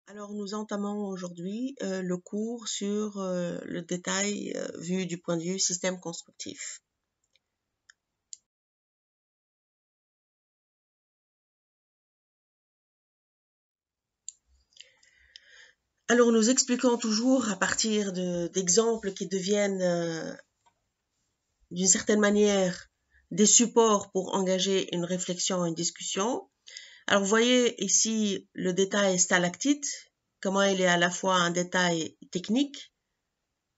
Alors, nous entamons aujourd'hui le cours sur le détail vu du point de vue système constructif. Alors, nous expliquons toujours à partir d'exemples qui deviennent d'une certaine manière des supports pour engager une réflexion, une discussion. Alors, vous voyez ici le détail stalactite, comment il est à la fois un détail technique.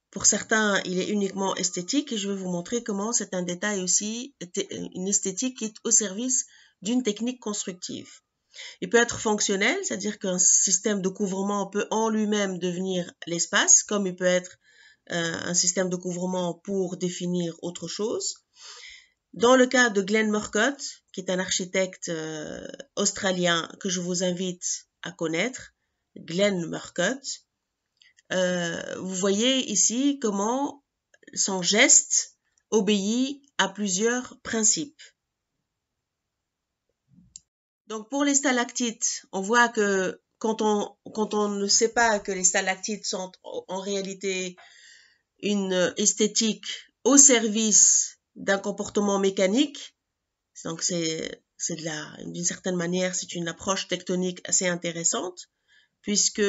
Pour certains, il est uniquement esthétique et je vais vous montrer comment c'est un détail aussi, une esthétique qui est au service d'une technique constructive. Il peut être fonctionnel, c'est-à-dire qu'un système de couvrement peut en lui-même devenir l'espace, comme il peut être un système de couvrement pour définir autre chose. Dans le cas de Glenn Murcutt, qui est un architecte australien que je vous invite à connaître, Glenn Murcutt, vous voyez ici comment son geste obéit à plusieurs principes. Donc pour les stalactites, on voit que quand on ne sait pas que les stalactites sont en réalité une esthétique au service d'un comportement mécanique, donc d'une certaine manière, c'est une approche tectonique assez intéressante, puisque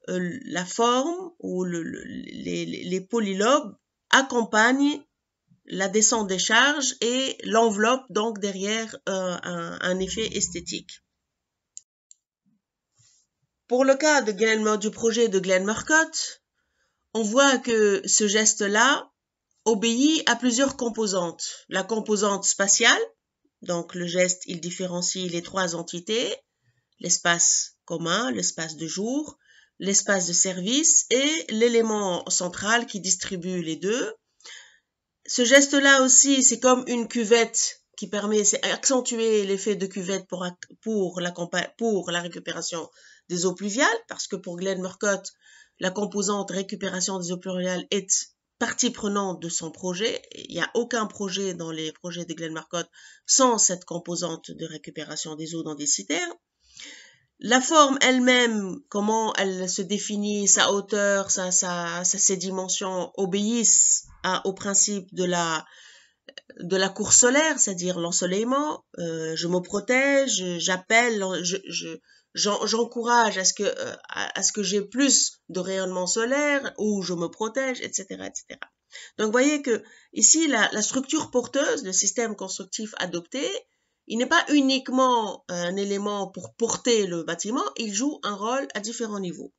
la forme ou les polylobes accompagnent la descente des charges et l'enveloppe donc derrière un effet esthétique. Pour le cas du projet de Glenn Murcutt, on voit que ce geste-là obéit à plusieurs composantes. La composante spatiale, donc le geste, il différencie les trois entités, l'espace commun, l'espace de jour, l'espace de service et l'élément central qui distribue les deux. Ce geste-là aussi, c'est comme une cuvette qui permet, c'est accentuer l'effet de cuvette pour la récupération des eaux pluviales, parce que pour Glenn Murcutt, la composante récupération des eaux pluviales est partie prenante de son projet. Il n'y a aucun projet dans les projets de Glenn Murcutt sans cette composante de récupération des eaux dans des citernes. La forme elle-même, comment elle se définit, sa hauteur, ses dimensions obéissent au principe de la course solaire, c'est-à-dire l'ensoleillement. Je me protège, j'appelle, j'encourage à ce que j'ai plus de rayonnement solaire ou je me protège, etc., etc. Donc, vous voyez que ici, la structure porteuse, le système constructif adopté, il n'est pas uniquement un élément pour porter le bâtiment, il joue un rôle à différents niveaux.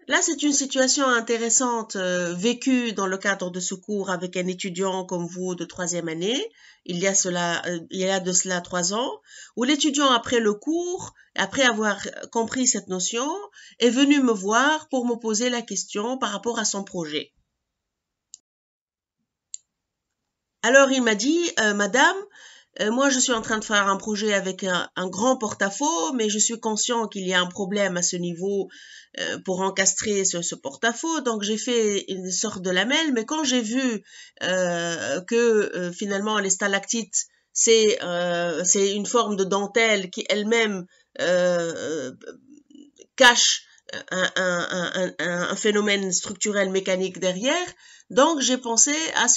Là, c'est une situation intéressante vécue dans le cadre de ce cours avec un étudiant comme vous de troisième année. Il y a de cela 3 ans, où l'étudiant, après le cours, après avoir compris cette notion, est venu me voir pour me poser la question par rapport à son projet. Alors, il m'a dit, Madame, moi, je suis en train de faire un projet avec un grand porte-à-faux, mais je suis conscient qu'il y a un problème à ce niveau pour encastrer ce porte-à-faux. Donc, j'ai fait une sorte de lamelle, mais quand j'ai vu que finalement les stalactites, c'est une forme de dentelle qui elle-même cache un phénomène structurel mécanique derrière. Donc, j'ai pensé à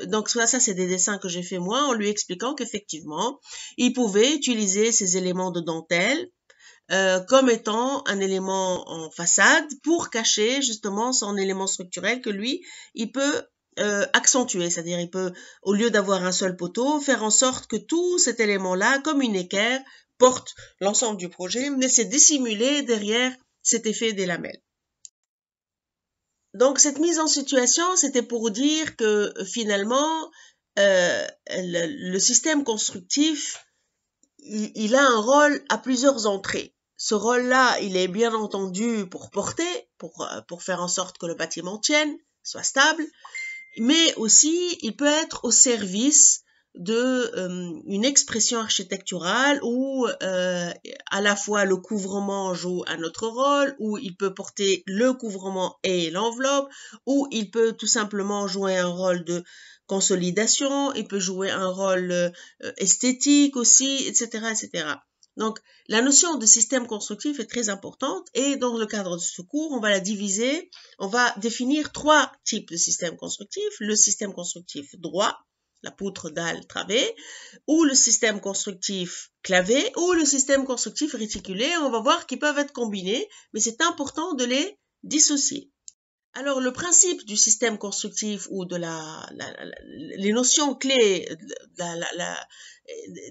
donc ça c'est des dessins que j'ai fait moi en lui expliquant qu'effectivement, il pouvait utiliser ces éléments de dentelle comme étant un élément en façade pour cacher justement son élément structurel que lui, il peut accentuer, c'est-à-dire il peut, au lieu d'avoir un seul poteau, faire en sorte que tout cet élément-là, comme une équerre, porte l'ensemble du projet, mais c'est dissimulé derrière cet effet des lamelles. Donc cette mise en situation, c'était pour dire que finalement, le système constructif, il a un rôle à plusieurs entrées. Ce rôle-là, il est bien entendu pour porter, pour faire en sorte que le bâtiment tienne, soit stable, mais aussi il peut être au service de une expression architecturale où à la fois le couvrement joue un autre rôle, où il peut porter le couvrement et l'enveloppe, où il peut tout simplement jouer un rôle de consolidation, il peut jouer un rôle esthétique aussi, etc., etc. Donc, la notion de système constructif est très importante et dans le cadre de ce cours, on va la diviser, on va définir 3 types de systèmes constructifs. Le système constructif droit, la poutre, dalle, travée, ou le système constructif clavé, ou le système constructif réticulé. On va voir qu'ils peuvent être combinés, mais c'est important de les dissocier. Alors, le principe du système constructif ou de les notions clés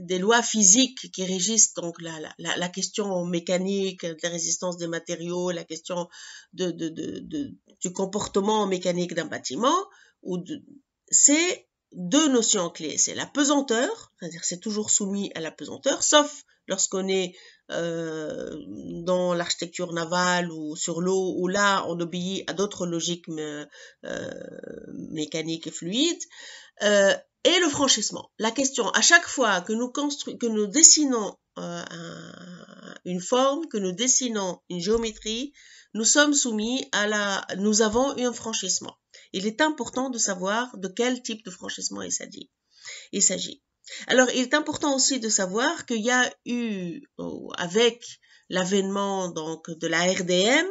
des lois physiques qui régissent donc la question mécanique, de la résistance des matériaux, la question du comportement mécanique d'un bâtiment, c'est 2 notions clés. C'est la pesanteur, c'est-à-dire c'est toujours soumis à la pesanteur, sauf lorsqu'on est dans l'architecture navale ou sur l'eau, où là on obéit à d'autres logiques mécaniques et fluides, et le franchissement. La question, à chaque fois que nous dessinons une forme, que nous dessinons une géométrie, nous sommes soumis nous avons un franchissement. Il est important de savoir de quel type de franchissement il s'agit. Alors, il est important aussi de savoir qu'il y a eu, avec l'avènement donc de la RDM,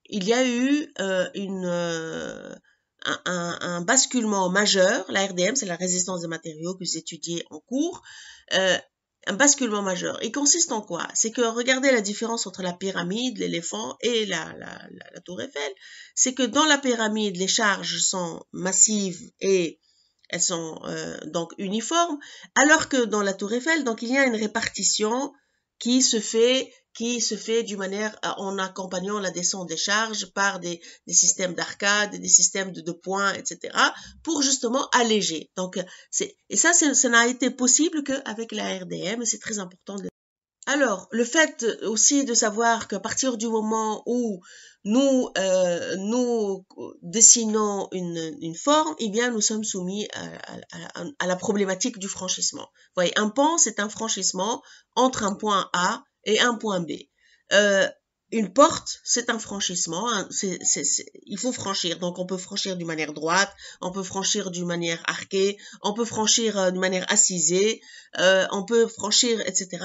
il y a eu un basculement majeur. La RDM, c'est la résistance des matériaux que vous étudiez en cours. Un basculement majeur. Il consiste en quoi? C'est que regardez la différence entre la pyramide, l'éléphant et la tour Eiffel. C'est que dans la pyramide, les charges sont massives et elles sont donc uniformes, alors que dans la tour Eiffel, donc il y a une répartition qui se fait d'une manière en accompagnant la descente des charges par des systèmes d'arcades, des systèmes de points, etc., pour justement alléger. Donc ça n'a été possible qu'avec la RDM, et c'est très important de. Alors, le fait aussi de savoir qu'à partir du moment où nous dessinons une forme, eh bien, nous sommes soumis à la problématique du franchissement. Vous voyez, un pan, c'est un franchissement entre un point A et un point B. Une porte, c'est un franchissement, il faut franchir. Donc, on peut franchir d'une manière droite, on peut franchir d'une manière arquée, on peut franchir d'une manière assisée, on peut franchir, etc.,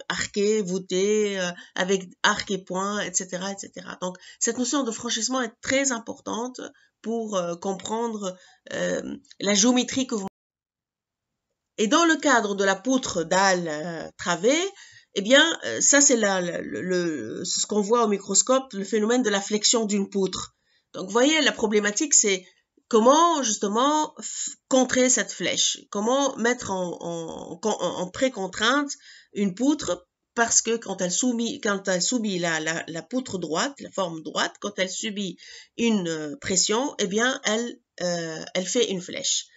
arqué, voûté, avec arc et point, etc., etc. Donc, cette notion de franchissement est très importante pour comprendre la géométrie que vous. Et dans le cadre de la poutre dalle travée, eh bien, ça c'est ce qu'on voit au microscope, le phénomène de la flexion d'une poutre. Donc, vous voyez, la problématique, c'est comment justement contrer cette flèche, comment mettre en pré-contrainte une poutre, parce que quand elle subit la poutre droite, la forme droite, quand elle subit une pression, eh bien, elle fait une flèche.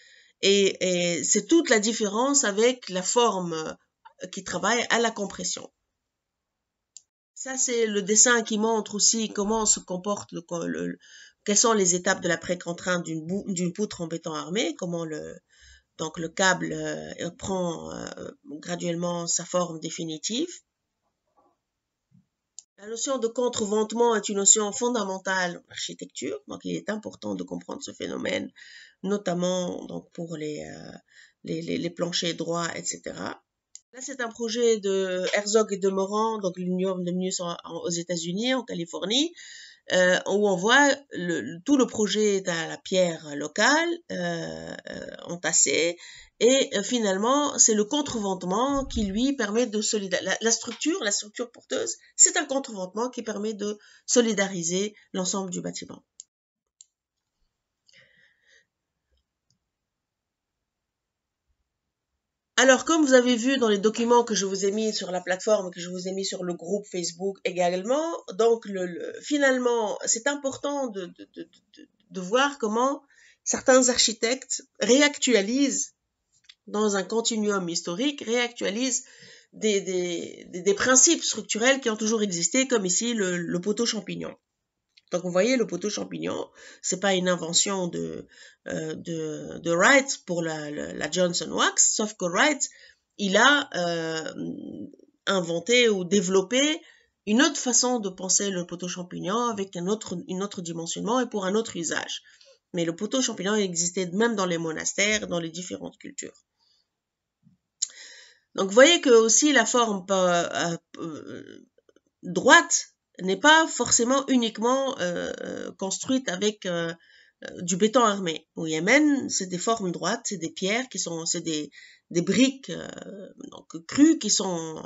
Et c'est toute la différence avec la forme qui travaille à la compression. Ça, c'est le dessin qui montre aussi comment se comporte quelles sont les étapes de la pré-contrainte d'une poutre en béton armé, comment donc le câble prend graduellement sa forme définitive. La notion de contreventement est une notion fondamentale en architecture, donc il est important de comprendre ce phénomène, notamment donc pour les planchers droits, etc. Là, c'est un projet de Herzog et de Morand, donc l'Union de Munius aux États-Unis, en Californie, où on voit tout le projet est à la pierre locale, entassée, et finalement, c'est le contreventement qui lui permet de solidariser. La structure porteuse, c'est un contreventement qui permet de solidariser l'ensemble du bâtiment. Alors, comme vous avez vu dans les documents que je vous ai mis sur la plateforme, que je vous ai mis sur le groupe Facebook également, donc finalement, c'est important de voir comment certains architectes réactualisent dans un continuum historique, réactualisent des principes structurels qui ont toujours existé, comme ici le poteau champignon. Donc, vous voyez, le poteau champignon, c'est pas une invention de Wright pour la Johnson Wax, sauf que Wright, il a inventé ou développé une autre façon de penser le poteau champignon avec une autre dimensionnement et pour un autre usage. Mais le poteau champignon existait même dans les monastères, dans les différentes cultures. Donc vous voyez que aussi la forme droite n'est pas forcément uniquement construite avec du béton armé. Au Yémen, c'est des formes droites, c'est des pierres c'est des briques donc crues qui sont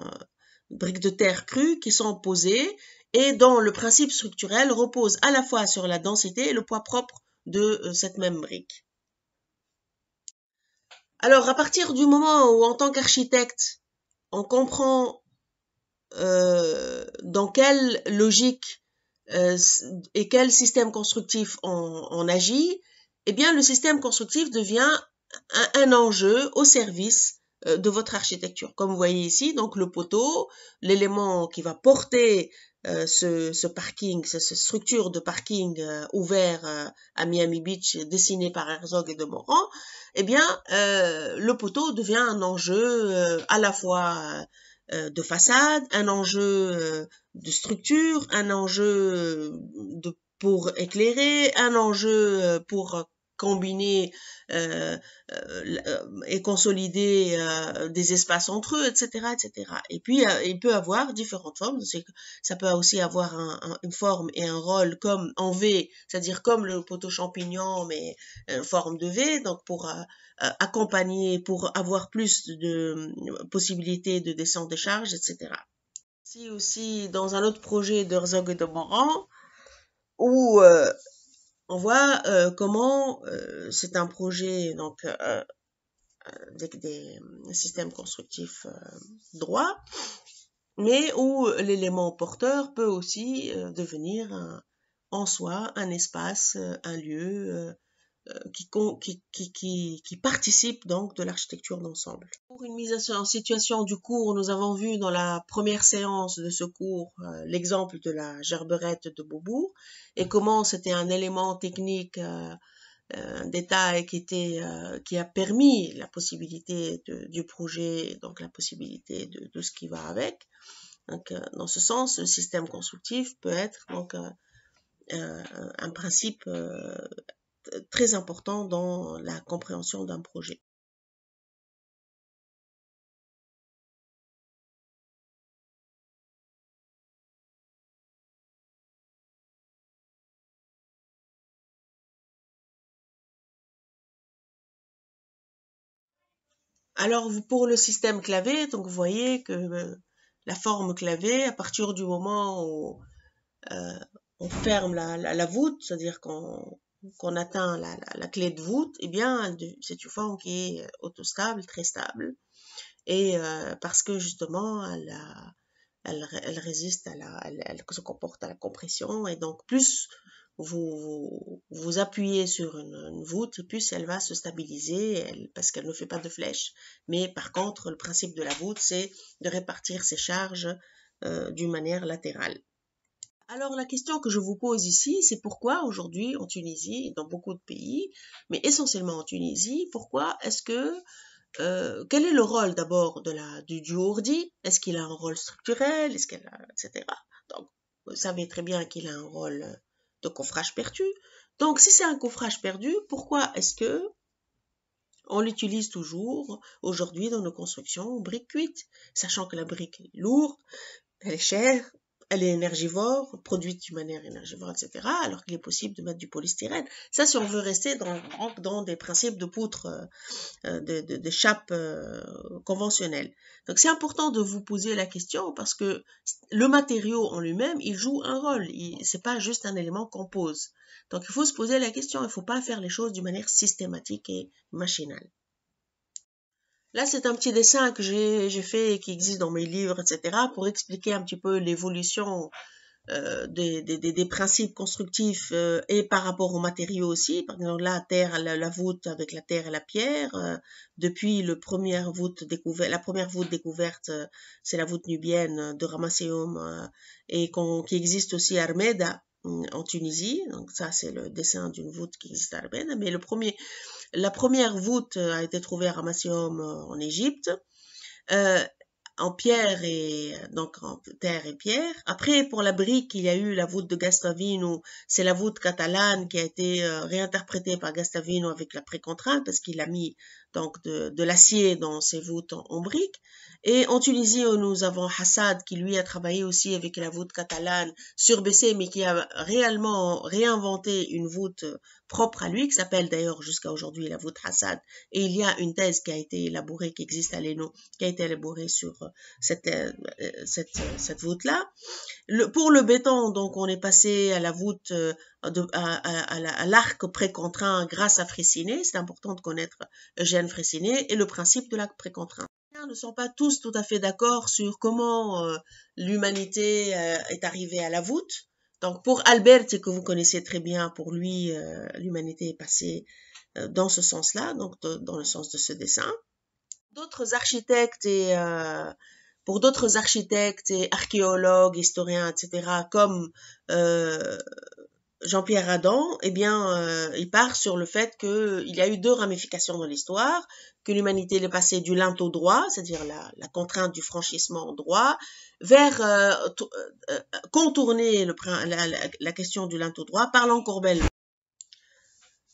briques de terre crues qui sont posées et dont le principe structurel repose à la fois sur la densité et le poids propre de cette même brique. Alors, à partir du moment où, en tant qu'architecte, on comprend dans quelle logique et quel système constructif on agit, eh bien, le système constructif devient un enjeu au service de votre architecture. Comme vous voyez ici, donc le poteau, l'élément qui va porter ce parking, cette structure de parking ouvert à Miami Beach, dessiné par Herzog et de Morand, eh bien, le poteau devient un enjeu à la fois de façade, un enjeu de structure, un enjeu pour éclairer, un enjeu pour combiner et consolider des espaces entre eux, etc., etc. Et puis, il peut avoir différentes formes. Ça peut aussi avoir une forme et un rôle comme en V, c'est-à-dire comme le poteau champignon, mais en forme de V, donc pour accompagner, pour avoir plus de possibilités de descente des charges, etc. Ici aussi, dans un autre projet de Herzog et de Morand, où on voit comment c'est un projet donc avec des systèmes constructifs droits, mais où l'élément porteur peut aussi devenir en soi un espace, un lieu qui participe donc de l'architecture d'ensemble. Pour une mise en situation du cours, nous avons vu dans la première séance de ce cours l'exemple de la gerberette de Beaubourg et comment c'était un élément technique détail qui a permis la possibilité du projet, donc la possibilité de ce qui va avec. Donc, dans ce sens, le système constructif peut être donc un principe très important dans la compréhension d'un projet. Alors, pour le système clavé, donc vous voyez que la forme clavé, à partir du moment où on ferme la voûte, c'est-à-dire qu'on atteint la clé de voûte, eh bien, c'est une forme qui est autostable, très stable, et parce que justement, elle résiste elle se comporte à la compression, et donc plus vous appuyez sur une voûte, et plus elle va se stabiliser, parce qu'elle ne fait pas de flèche. Mais par contre, le principe de la voûte, c'est de répartir ses charges d'une manière latérale. Alors la question que je vous pose ici, c'est pourquoi aujourd'hui en Tunisie et dans beaucoup de pays, mais essentiellement en Tunisie, pourquoi est-ce que quel est le rôle d'abord du ourdi? Est-ce qu'il a un rôle structurel? Est-ce qu'elle a, etc. Donc vous savez très bien qu'il a un rôle de coffrage perdu. Donc si c'est un coffrage perdu, pourquoi est-ce que on l'utilise toujours aujourd'hui dans nos constructions briques cuites, sachant que la brique est lourde, elle est chère, elle est énergivore, produite d'une manière énergivore, etc., alors qu'il est possible de mettre du polystyrène. Ça, si on veut rester dans des principes de poutres, de chapes conventionnelles. Donc, c'est important de vous poser la question parce que le matériau en lui-même, il joue un rôle. C'est pas juste un élément qu'on pose. Donc, il faut se poser la question. Il ne faut pas faire les choses d'une manière systématique et machinale. Là, c'est un petit dessin que j'ai fait et qui existe dans mes livres, etc., pour expliquer un petit peu l'évolution des principes constructifs et par rapport aux matériaux aussi. Par exemple, la terre, la voûte avec la terre et la pierre. Depuis la première voûte découverte, c'est la voûte nubienne de Ramesseum qui existe aussi à Armeda en Tunisie. Donc ça, c'est le dessin d'une voûte qui existe à Armeda. Mais la première voûte a été trouvée à Ramesseum en Égypte, en pierre donc en terre et pierre. Après, pour la brique, il y a eu la voûte de Gastavino, c'est la voûte catalane qui a été réinterprétée par Gastavino avec la précontrainte parce qu'il a mis donc de l'acier dans ces voûtes en briques. Et en Tunisie, nous avons Hassad qui lui a travaillé aussi avec la voûte catalane surbaissée, mais qui a réellement réinventé une voûte propre à lui, qui s'appelle d'ailleurs jusqu'à aujourd'hui la voûte Hassad. Et il y a une thèse qui a été élaborée, qui existe à l'ENO, qui a été élaborée sur cette voûte-là. Pour le béton, donc, on est passé à la voûte, à l'arc précontraint grâce à Freycinet. C'est important de connaître Eugène Freycinet et le principe de l'arc précontraint. Ne sont pas tous tout à fait d'accord sur comment l'humanité est arrivée à la voûte. Donc pour Alberti, que vous connaissez très bien, pour lui, l'humanité est passée dans ce sens-là, donc dans le sens de ce dessin. D'autres architectes pour d'autres architectes et archéologues, historiens, etc., comme Jean-Pierre Adam, eh bien, il part sur le fait qu'il y a eu deux ramifications dans l'histoire, que l'humanité est passée du linteau droit, c'est-à-dire la contrainte du franchissement droit, vers contourner la question du linteau droit par l'encorbellement.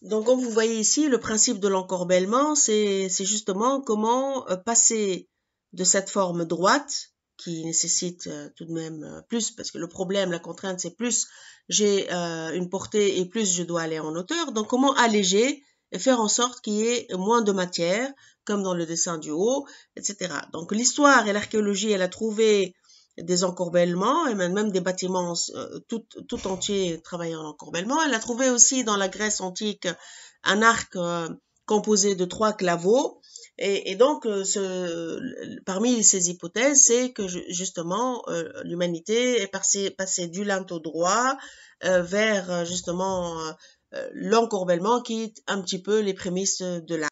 Donc, comme vous voyez ici, le principe de l'encorbellement, c'est justement comment passer de cette forme droite, qui nécessite tout de même plus, parce que le problème, la contrainte, c'est plus j'ai une portée et plus je dois aller en hauteur. Donc, comment alléger et faire en sorte qu'il y ait moins de matière, comme dans le dessin du haut, etc. Donc, l'histoire et l'archéologie, elle a trouvé des encorbellements et même des bâtiments tout entiers travaillant en encorbellement. Elle a trouvé aussi dans la Grèce antique un arc composé de 3 claveaux. Et donc, parmi ces hypothèses, c'est que justement, l'humanité est passée du linteau droit vers justement l'encorbellement qui est un petit peu les prémices de l'art.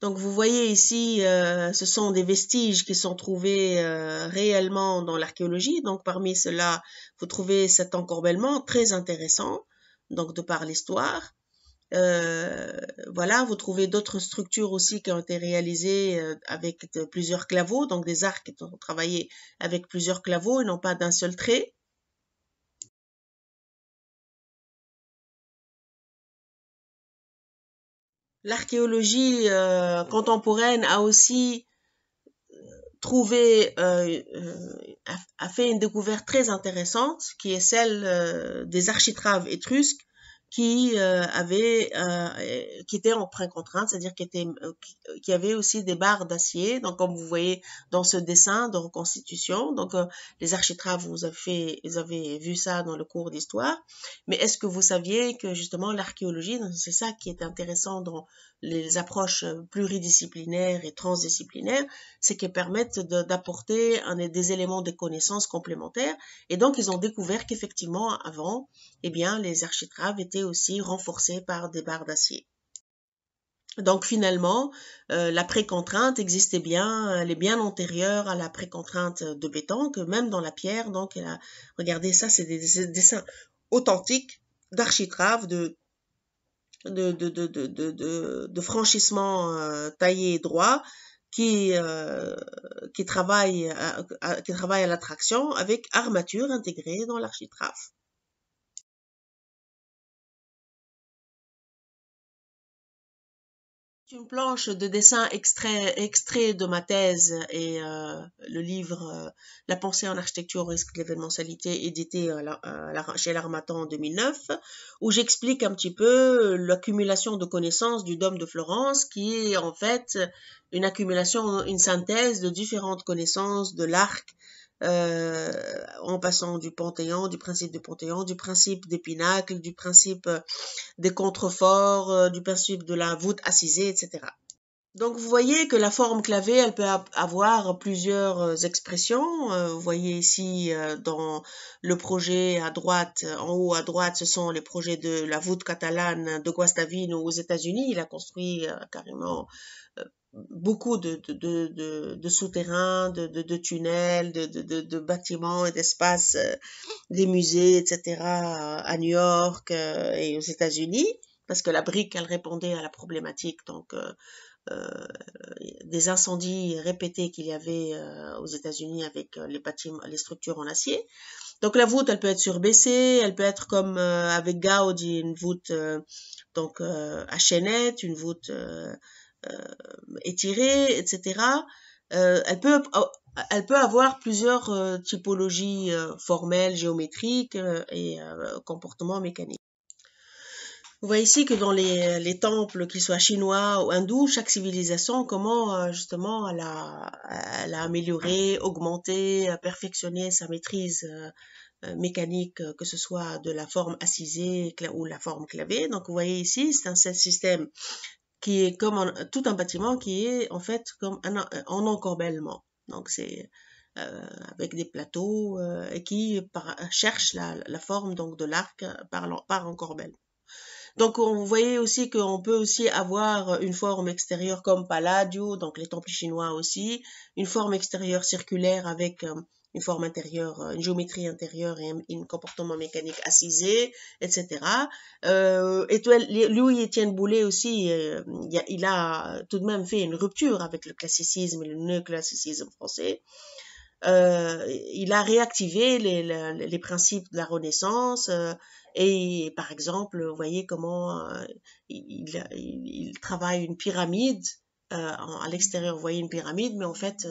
Donc vous voyez ici, ce sont des vestiges qui sont trouvés réellement dans l'archéologie. Donc parmi ceux-là, vous trouvez cet encorbellement très intéressant, donc de par l'histoire. Voilà, vous trouvez d'autres structures aussi qui ont été réalisées avec plusieurs claveaux, donc des arcs qui sont travaillés avec plusieurs claveaux et non pas d'un seul trait. L'archéologie contemporaine a aussi a fait une découverte très intéressante qui est celle des architraves étrusques qui étaient en précontrainte, c'est-à-dire qui avaient aussi des barres d'acier. Donc comme vous voyez dans ce dessin de reconstitution, donc les architraves, vous avez vu ça dans le cours d'histoire. Mais est-ce que vous saviez que justement l'archéologie, c'est ça qui est intéressant dans les approches pluridisciplinaires et transdisciplinaires, c'est qu'elles permettent d'apporter des éléments de connaissances complémentaires. Et donc ils ont découvert qu'effectivement avant, eh bien les architraves étaient aussi renforcés par des barres d'acier. Donc finalement, la précontrainte existait bien, elle est bien antérieure à la précontrainte de béton, que même dans la pierre. Donc regardez ça, c'est des dessins authentiques d'architraves, de franchissement taillé droit qui travaille à la traction avec armature intégrée dans l'architrave. Une planche de dessin extrait de ma thèse et le livre La pensée en architecture au risque de l'événementialité, édité chez l'Harmattan en 2009, où j'explique un petit peu l'accumulation de connaissances du Dôme de Florence, qui est en fait une accumulation, une synthèse de différentes connaissances de l'arc, en passant du Panthéon, du principe du Panthéon, du principe des pinacles, du principe des contreforts, du principe de la voûte assisée, etc. Donc vous voyez que la forme clavée, elle peut avoir plusieurs expressions. Vous voyez ici dans le projet à droite, en haut à droite, ce sont les projets de la voûte catalane de Guastavino aux États-Unis. Il a construit carrément beaucoup de souterrains, de tunnels, de bâtiments et d'espaces, des musées, etc. à New York et aux États-Unis, parce que la brique, elle répondait à la problématique donc des incendies répétés qu'il y avait aux États-Unis avec les bâtiments, les structures en acier. Donc la voûte, elle peut être surbaissée, elle peut être comme avec Gaudi, une voûte donc à chaînette, une voûte étirée, etc. Elle peut avoir plusieurs typologies formelles, géométriques et comportements mécaniques. Vous voyez ici que dans les temples, qu'ils soient chinois ou hindous, chaque civilisation, comment justement elle a amélioré, augmenté, perfectionné sa maîtrise mécanique, que ce soit de la forme assisée ou la forme clavée. Donc vous voyez ici, c'est un système qui est comme tout un bâtiment qui est en fait comme en encorbellement. Donc c'est avec des plateaux et qui cherche la forme donc de l'arc par encorbellement. Donc, vous voyez aussi qu'on peut aussi avoir une forme extérieure comme Palladio, donc les temples chinois aussi, une forme extérieure circulaire avec une forme intérieure, une géométrie intérieure et un comportement mécanique assisé, etc. Louis-Étienne Boulet aussi, il a tout de même fait une rupture avec le classicisme et le néoclassicisme français. Il a réactivé les principes de la Renaissance et par exemple, vous voyez comment il travaille une pyramide à l'extérieur, vous voyez une pyramide, mais en fait,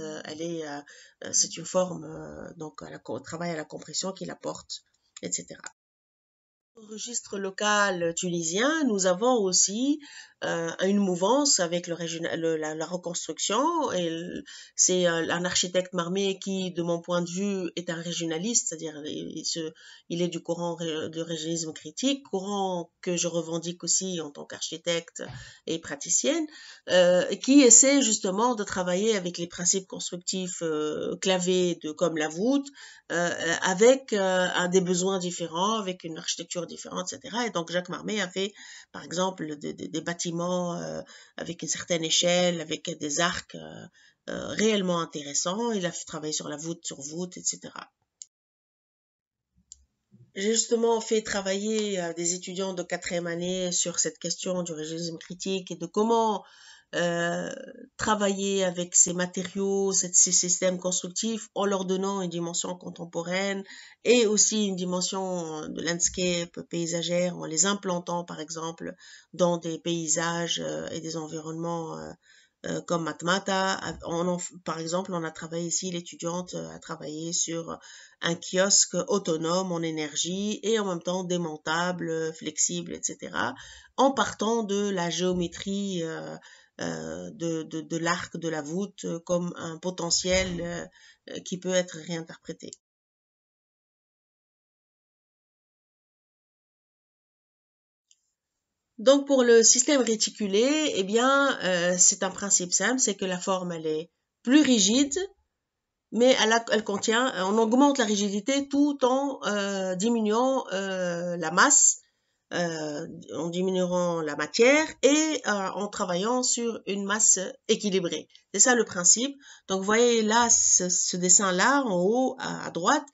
c'est une forme donc travail à la compression qu'il apporte, etc. Au registre local tunisien, nous avons aussi une mouvance avec la reconstruction. C'est un architecte Marmé qui, de mon point de vue, est un régionaliste, c'est-à-dire il est du courant de régionalisme critique, courant que je revendique aussi en tant qu'architecte et praticienne, qui essaie justement de travailler avec les principes constructifs clavés comme la voûte, avec des besoins différents, avec une architecture différente, etc. Et donc Jacques Marmé a fait, par exemple, des bâtiments avec une certaine échelle, avec des arcs réellement intéressants. Il a travaillé sur la voûte sur voûte, etc. J'ai justement fait travailler des étudiants de 4e année sur cette question du régionalisme critique et de comment travailler avec ces matériaux, ces systèmes constructifs en leur donnant une dimension contemporaine et aussi une dimension de landscape paysagère en les implantant par exemple dans des paysages et des environnements comme Matmata. Par exemple, on a travaillé ici, l'étudiante a travaillé sur un kiosque autonome en énergie et en même temps démontable, flexible, etc. en partant de la géométrie de l'arc de la voûte comme un potentiel qui peut être réinterprété. Donc pour le système réticulé, eh bien c'est un principe simple, c'est que la forme elle est plus rigide, mais elle contient, on augmente la rigidité tout en diminuant la masse, en diminuant la matière et en travaillant sur une masse équilibrée. C'est ça le principe. Donc vous voyez là, ce dessin-là en haut à droite,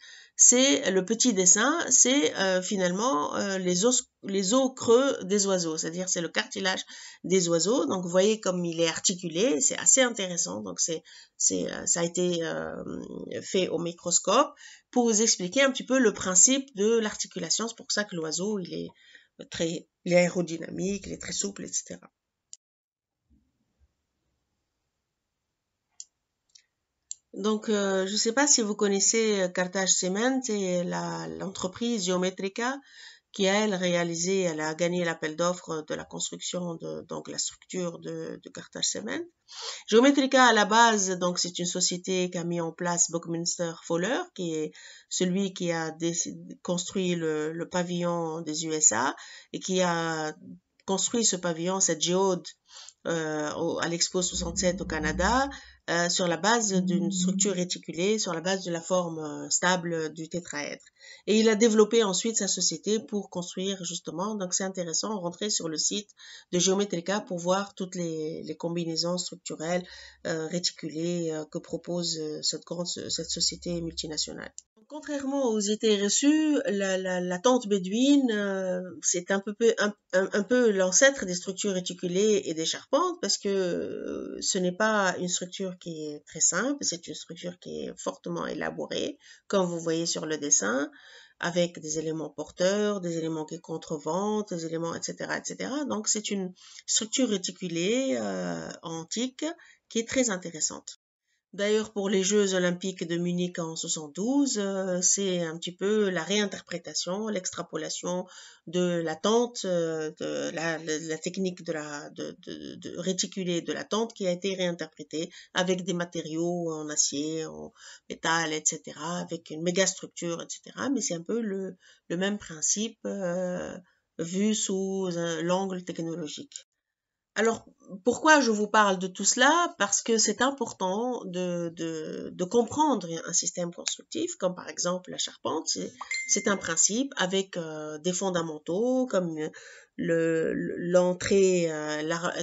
c'est le petit dessin, c'est finalement les os creux des oiseaux, c'est-à-dire c'est le cartilage des oiseaux. Donc vous voyez comme il est articulé, c'est assez intéressant. Donc ça a été fait au microscope pour vous expliquer un petit peu le principe de l'articulation. C'est pour ça que l'oiseau il est aérodynamique, il est très souple, etc. Donc, je ne sais pas si vous connaissez Carthage Cement et l'entreprise Geometrica qui a, elle a gagné l'appel d'offres de la construction donc la structure de Carthage Cement. Geometrica à la base, donc c'est une société qui a mis en place Buckminster Fuller, qui est celui qui a construit le pavillon des USA et qui a construit ce pavillon, cette géode, à l'Expo 67 au Canada, sur la base d'une structure réticulée, sur la base de la forme stable du tétraèdre. Et il a développé ensuite sa société pour construire justement, donc c'est intéressant, rentrer sur le site de Geometrica pour voir toutes les combinaisons structurelles réticulées que propose cette société multinationale. Contrairement aux idées reçues, la tente bédouine, c'est un peu l'ancêtre des structures réticulées et des charpentes parce que ce n'est pas une structure qui est très simple, c'est une structure qui est fortement élaborée, comme vous voyez sur le dessin. avec des éléments porteurs, des éléments qui contrevendent, des éléments, etc., etc. Donc, c'est une structure réticulée antique qui est très intéressante. D'ailleurs, pour les Jeux olympiques de Munich en 72, c'est un petit peu la réinterprétation, l'extrapolation de la tente, de la technique de réticuler de la tente qui a été réinterprétée avec des matériaux en acier, en métal, etc., avec une méga structure, etc. Mais c'est un peu le même principe vu sous l'angle technologique. Alors, pourquoi je vous parle de tout cela? Parce que c'est important de comprendre un système constructif, comme par exemple la charpente. C'est un principe avec des fondamentaux, comme l'entrée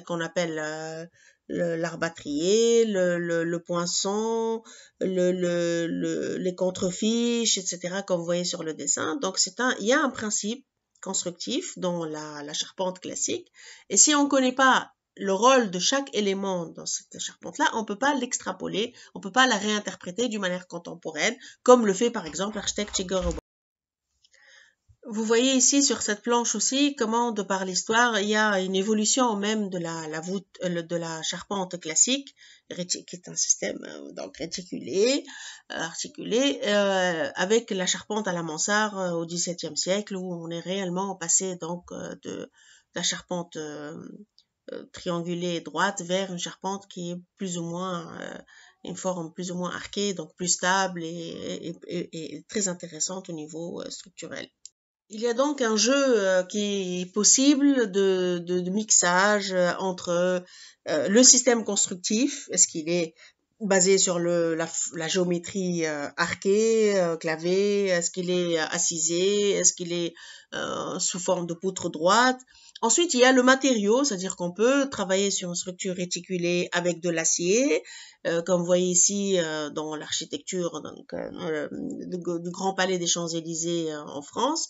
qu'on appelle l'arbatrier, le poinçon, les contrefiches, etc., comme vous voyez sur le dessin. Donc, il y a un principe constructif dans la charpente classique. Et si on ne connaît pas le rôle de chaque élément dans cette charpente-là, on ne peut pas l'extrapoler, on ne peut pas la réinterpréter d'une manière contemporaine, comme le fait par exemple l'architecte Chiguroba. Vous voyez ici sur cette planche aussi comment, de par l'histoire, il y a une évolution même de la voûte, de la charpente classique, qui est un système donc réticulé, articulé, avec la charpente à la mansarde au XVIIe siècle, où on est réellement passé donc de la charpente triangulée droite vers une charpente qui est plus ou moins une forme plus ou moins arquée, donc plus stable et très intéressante au niveau structurel. Il y a donc un jeu qui est possible de mixage entre le système constructif, est-ce qu'il est basé sur la géométrie arquée, clavée, est-ce qu'il est assisé, est-ce qu'il est sous forme de poutre droite. Ensuite, il y a le matériau, c'est-à-dire qu'on peut travailler sur une structure réticulée avec de l'acier, comme vous voyez ici dans l'architecture du Grand Palais des Champs-Élysées en France,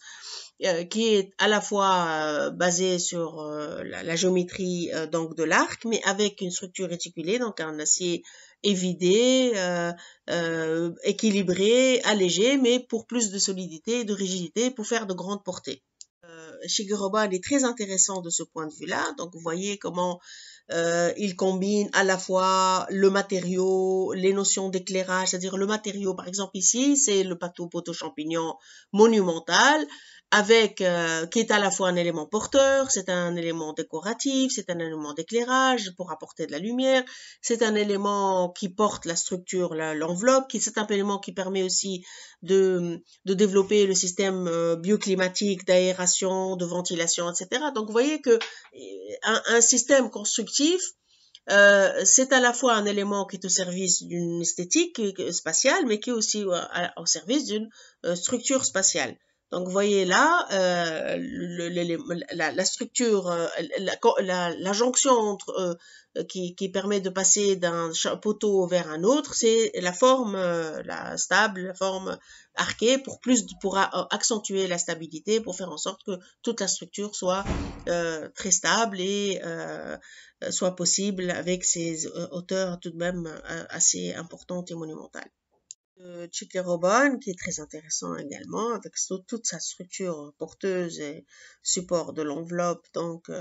qui est à la fois basée sur la géométrie donc de l'arc, mais avec une structure réticulée, donc un acier évidé, équilibré, allégé, mais pour plus de solidité et de rigidité, pour faire de grandes portées. Chiguroba est très intéressant de ce point de vue-là. Donc, vous voyez comment il combine à la fois le matériau, les notions d'éclairage, c'est-à-dire le matériau, par exemple ici, c'est le poteau champignon monumental, avec qui est à la fois un élément porteur, c'est un élément décoratif, c'est un élément d'éclairage pour apporter de la lumière, c'est un élément qui porte la structure, l'enveloppe, c'est un élément qui permet aussi de développer le système bioclimatique, d'aération, de ventilation, etc. Donc vous voyez que un système constructif, c'est à la fois un élément qui est au service d'une esthétique spatiale, mais qui est aussi au service d'une structure spatiale. Donc, vous voyez là, la structure, la jonction entre, qui permet de passer d'un poteau vers un autre, c'est la forme la stable, la forme arquée pour accentuer la stabilité, pour faire en sorte que toute la structure soit très stable et soit possible avec ces hauteurs tout de même assez importantes et monumentales. Chikeroban, qui est très intéressant également, avec toute sa structure porteuse et support de l'enveloppe, donc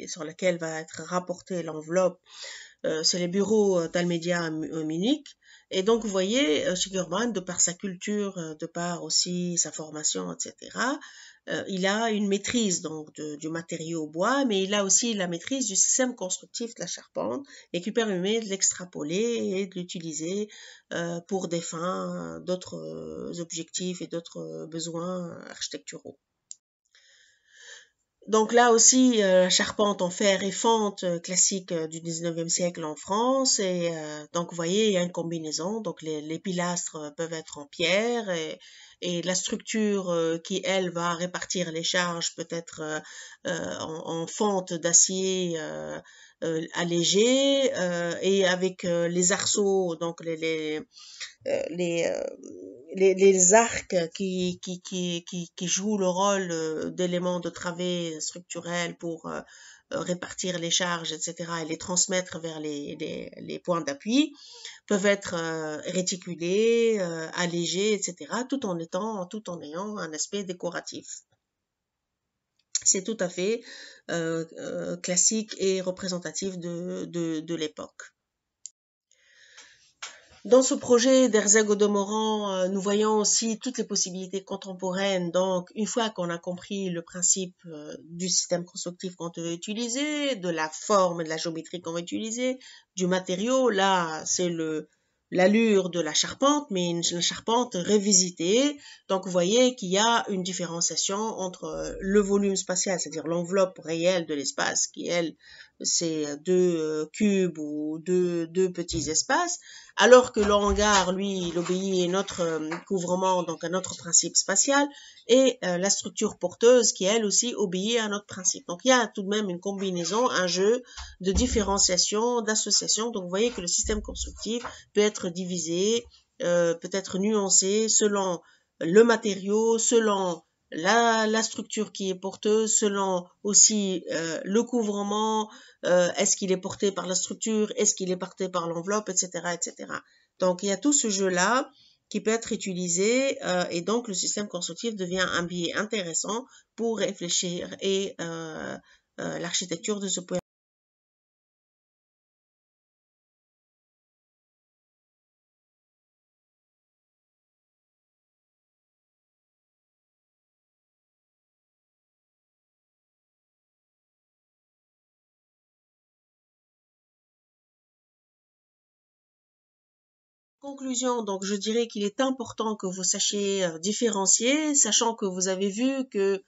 sur laquelle va être rapportée l'enveloppe. C'est les bureaux d'Almedia à Munich. Et donc, vous voyez, Chikeroban, de par sa culture, de par aussi sa formation, etc., il a une maîtrise donc du matériau bois, mais il a aussi la maîtrise du système constructif de la charpente et qui permet de l'extrapoler et de l'utiliser pour des fins, d'autres objectifs et d'autres besoins architecturaux. Donc là aussi, charpente en fer et fente classique du 19e siècle en France. Et donc vous voyez, il y a une combinaison. Donc les pilastres peuvent être en pierre et la structure qui, elle, va répartir les charges peut être en fente d'acier allégé et avec les arceaux, donc les arcs qui jouent le rôle d'éléments de travée structurels pour répartir les charges, etc., et les transmettre vers les points d'appui, peuvent être réticulés, allégés, etc., tout en ayant un aspect décoratif. C'est tout à fait classique et représentatif de l'époque. Dans ce projet d'Herzeg Odomorand, nous voyons aussi toutes les possibilités contemporaines. Donc, une fois qu'on a compris le principe du système constructif qu'on veut utiliser, de la forme et de la géométrie qu'on va utiliser, du matériau, là, c'est l'allure de la charpente, mais une charpente revisitée. Donc, vous voyez qu'il y a une différenciation entre le volume spatial, c'est-à-dire l'enveloppe réelle de l'espace, qui, elle, c'est deux cubes ou deux petits espaces, alors que le hangar, lui, il obéit à notre couvrement, donc à notre principe spatial, et la structure porteuse qui, elle aussi, obéit à notre principe. Donc, il y a tout de même une combinaison, un jeu de différenciation, d'association. Donc, vous voyez que le système constructif peut être divisé, peut être nuancé selon le matériau, selon la structure qui est porteuse, selon aussi le couvrement, est-ce qu'il est porté par la structure, est-ce qu'il est porté par l'enveloppe, etc., etc. Donc, il y a tout ce jeu-là qui peut être utilisé et donc le système constructif devient un biais intéressant pour réfléchir et l'architecture de ce point. Conclusion, donc je dirais qu'il est important que vous sachiez différencier, sachant que vous avez vu que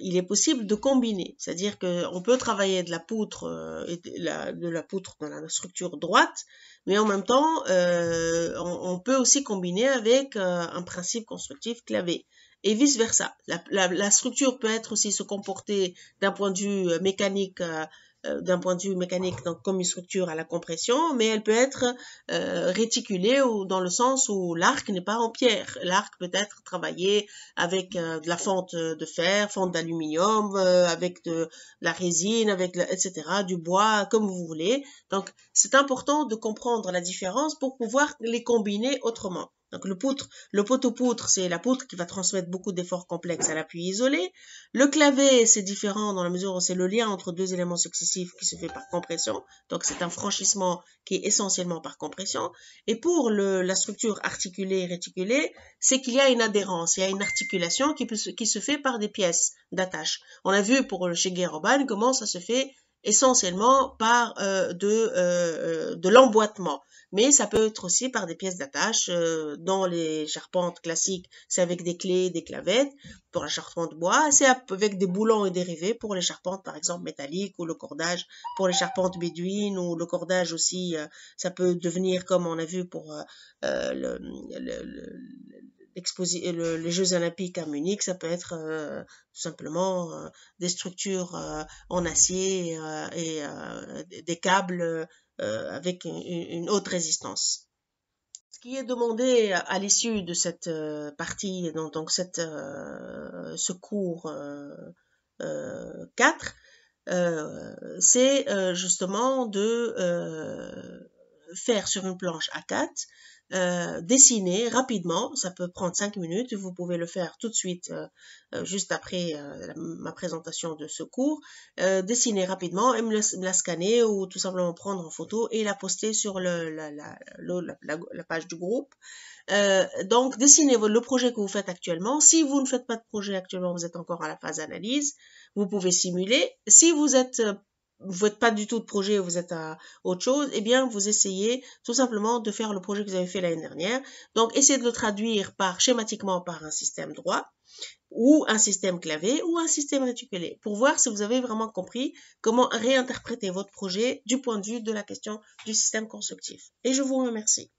il est possible de combiner, c'est-à-dire qu'on peut travailler de la poutre et de la poutre dans la structure droite, mais en même temps, on peut aussi combiner avec un principe constructif clavé. Et vice-versa. La structure peut être aussi se comporter d'un point de vue mécanique donc comme une structure à la compression, mais elle peut être réticulée ou dans le sens où l'arc n'est pas en pierre. L'arc peut être travaillé avec de la fonte de fer, fonte d'aluminium, avec de la résine, etc., du bois, comme vous voulez. Donc, c'est important de comprendre la différence pour pouvoir les combiner autrement. Donc, le poteau-poutre, c'est la poutre qui va transmettre beaucoup d'efforts complexes à l'appui isolé. Le clavé, c'est différent dans la mesure où c'est le lien entre deux éléments successifs qui se fait par compression. Donc, c'est un franchissement qui est essentiellement par compression. Et pour la structure articulée et réticulée, c'est qu'il y a une adhérence, il y a une articulation qui se fait par des pièces d'attache. On a vu pour le Cheguet Robin comment ça se fait essentiellement par de l'emboîtement. Mais ça peut être aussi par des pièces d'attache. Dans les charpentes classiques, c'est avec des clés, des clavettes. Pour la charpente bois, c'est avec des boulons et dérivés pour les charpentes, par exemple, métalliques, ou le cordage pour les charpentes bédouines, ou le cordage aussi, ça peut devenir, comme on a vu pour les Jeux Olympiques à Munich, ça peut être tout simplement des structures en acier et des câbles avec une haute résistance. Ce qui est demandé à l'issue de cette partie, donc ce cours 4, c'est justement de faire sur une planche A4, dessiner rapidement, ça peut prendre 5 minutes, vous pouvez le faire tout de suite, juste après ma présentation de ce cours, dessiner rapidement et me la scanner ou tout simplement prendre en photo et la poster sur la page du groupe. Donc, dessinez le projet que vous faites actuellement. Si vous ne faites pas de projet actuellement, vous êtes encore à la phase analyse, vous pouvez simuler. Si vous n'êtes pas du tout de projet, vous êtes à autre chose, eh bien, vous essayez tout simplement de faire le projet que vous avez fait l'année dernière. Donc, essayez de le traduire schématiquement par un système droit, ou un système clavé, ou un système réticulé, pour voir si vous avez vraiment compris comment réinterpréter votre projet du point de vue de la question du système constructif. Et je vous remercie.